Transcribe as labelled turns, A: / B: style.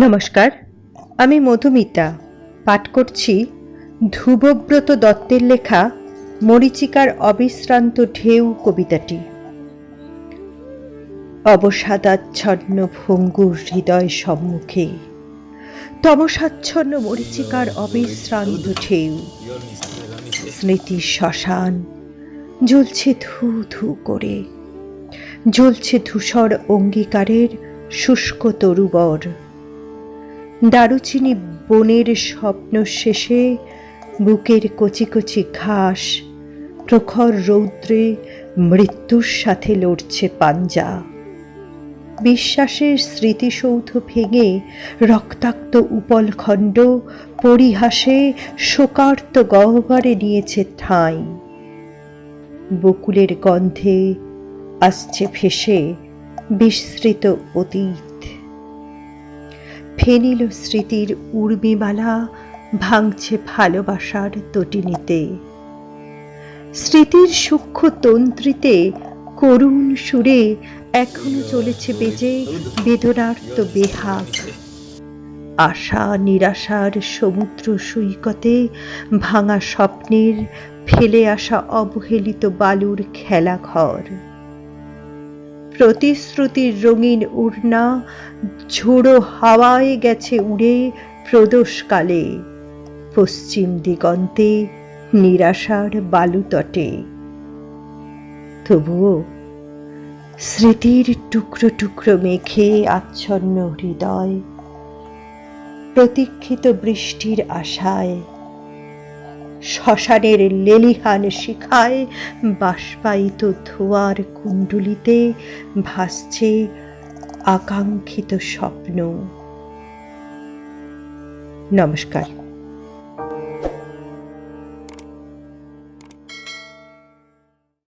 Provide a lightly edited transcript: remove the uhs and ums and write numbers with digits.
A: নমস্কার, আমি মধুমিতা পাঠ করছি ধ্রুবব্রত দত্তের লেখা মরীচিকার অবিশ্রান্ত ঢেউ কবিতাটি। অবসাদাচ্ছন্ন ভঙ্গুর হৃদয় সম্মুখে তমসাচ্ছন্ন মরীচিকার অবিশ্রান্ত ঢেউ, স্মৃতির শ্মশান জ্বলছে ধু ধু করে, জ্বলছে ধূসর অঙ্গীকারের শুষ্ক তরুবর। দারুচিনি বনের স্বপ্ন শেষে বুকের কচি কচি ঘাস প্রখর রৌদ্রে মৃত্যুর সাথে লড়ছে পাঞ্জা। বিশ্বাসের স্মৃতিসৌধ ভেঙে রক্তাক্ত উপলখণ্ড পরিহাসে শোকার্ত গহ্বরে নিয়েছে ঠাঁই। বকুলের গন্ধে আসছে ভেসে বিস্মৃত অতীত। ফেনিল স্মৃতির উর্মিমালা ভাঙছে ভালোবাসার তটিনীতে। স্মৃতির সূক্ষ্ম তন্ত্রীতে করুণ সুরে এখনো চলেছে বেজে বেদনার্ত বেহাগ। আশা নিরাশার সমুদ্র সৈকতে ভাঙা স্বপ্নের ফেলে আসা অবহেলিত বালুর খেলাঘর। প্রতিশ্রুতির রঙিন উড়না ঝোড়ো হাওয়ায় গেছে উড়ে প্রদোষকালে পশ্চিম দিগন্তে নিরাশার বালুতটে। তবুও স্মৃতির টুকরো টুকরো মেঘে আচ্ছন্ন হৃদয় প্রতীক্ষিত বৃষ্টির আশায়। শ্মশানের লেলিহান শিখায় বাষ্পায়িত ধোঁয়ার কুণ্ডুলিতে ভাসছে আকাঙ্ক্ষিত স্বপ্ন। নমস্কার।